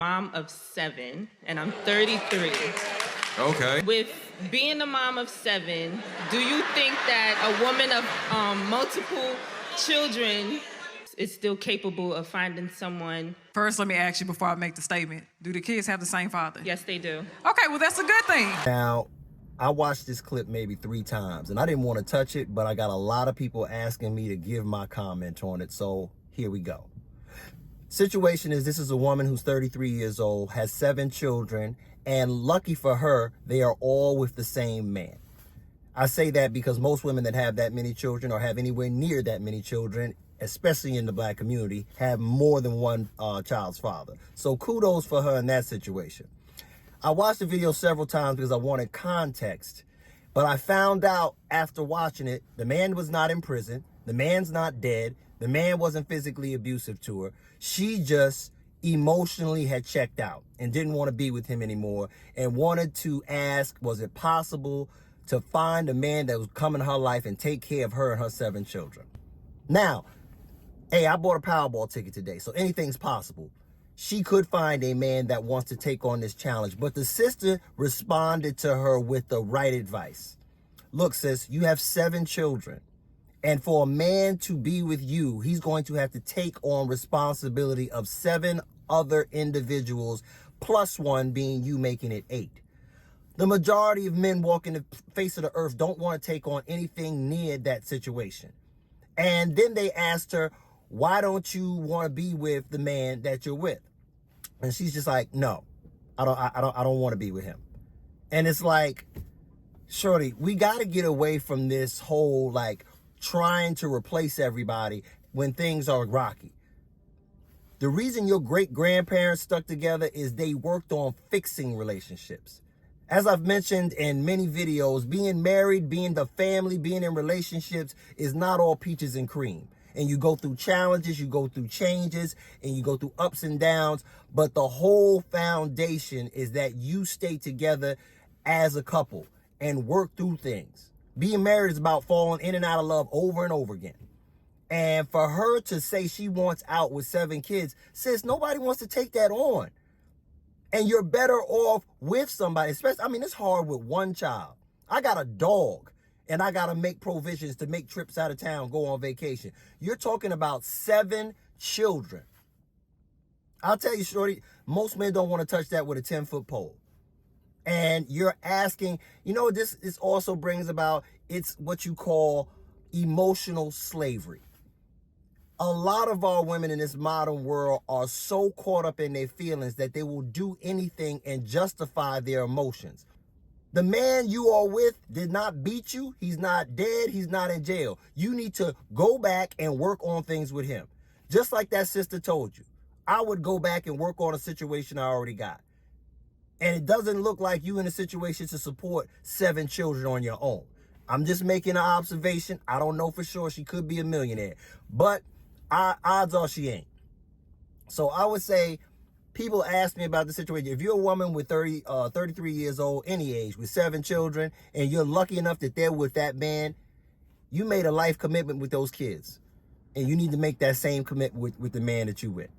Mom of 7, and I'm 33. Okay. With being a mom of 7, do you think that a woman of multiple children is still capable of finding someone? First, let me ask you before I make the statement. Do the kids have the same father? Yes, they do. Okay, well, that's a good thing. Now, I watched this clip maybe 3 times, and I didn't want to touch it, but I got a lot of people asking me to give my comment on it, so here we go. Situation is, this is a woman who's 33 years old, has 7 children, and lucky for her, they are all with the same man. I say that because most women that have that many children or have anywhere near that many children, especially in the Black community, have more than one child's father. So kudos for her in that situation. I watched the video several times because I wanted context, but I found out after watching it, the man was not in prison, the man's not dead, the man wasn't physically abusive to her. She just emotionally had checked out and didn't want to be with him anymore and wanted to ask, was it possible to find a man that would come in her life and take care of her and her 7 children? Now, hey, I bought a Powerball ticket today, so anything's possible. She could find a man that wants to take on this challenge, but the sister responded to her with the right advice. Look, sis, you have 7 children. And for a man to be with you, he's going to have to take on responsibility of 7 other individuals, plus 1 being you, making it 8. The majority of men walking the face of the earth don't want to take on anything near that situation. And then they asked her, why don't you want to be with the man that you're with? And she's just like, no, I don't want to be with him. And it's like, shorty, we got to get away from this whole like trying to replace everybody when things are rocky. The reason your great-grandparents stuck together is they worked on fixing relationships. As I've mentioned in many videos, being married, being the family, being in relationships is not all peaches and cream. And you go through challenges, you go through changes, and you go through ups and downs. But the whole foundation is that you stay together as a couple and work through things. Being married is about falling in and out of love over and over again. And for her to say she wants out with 7 kids, sis, nobody wants to take that on. And you're better off with somebody, especially, I mean, it's hard with 1 child. I got a dog, and I got to make provisions to make trips out of town, go on vacation. You're talking about 7 children. I'll tell you, shorty, most men don't want to touch that with a 10-foot pole. And you're asking, you know, this also brings about, it's what you call emotional slavery. A lot of our women in this modern world are so caught up in their feelings that they will do anything and justify their emotions. The man you are with did not beat you. He's not dead. He's not in jail. You need to go back and work on things with him. Just like that sister told you. I would go back and work on a situation I already got. And it doesn't look like you in a situation to support 7 children on your own. I'm just making an observation. I don't know for sure. She could be a millionaire. But odds are she ain't. So I would say, people ask me about the situation. If you're a woman with 33 years old, any age, with 7 children, and you're lucky enough that they're with that man, you made a life commitment with those kids. And you need to make that same commitment with the man that you with.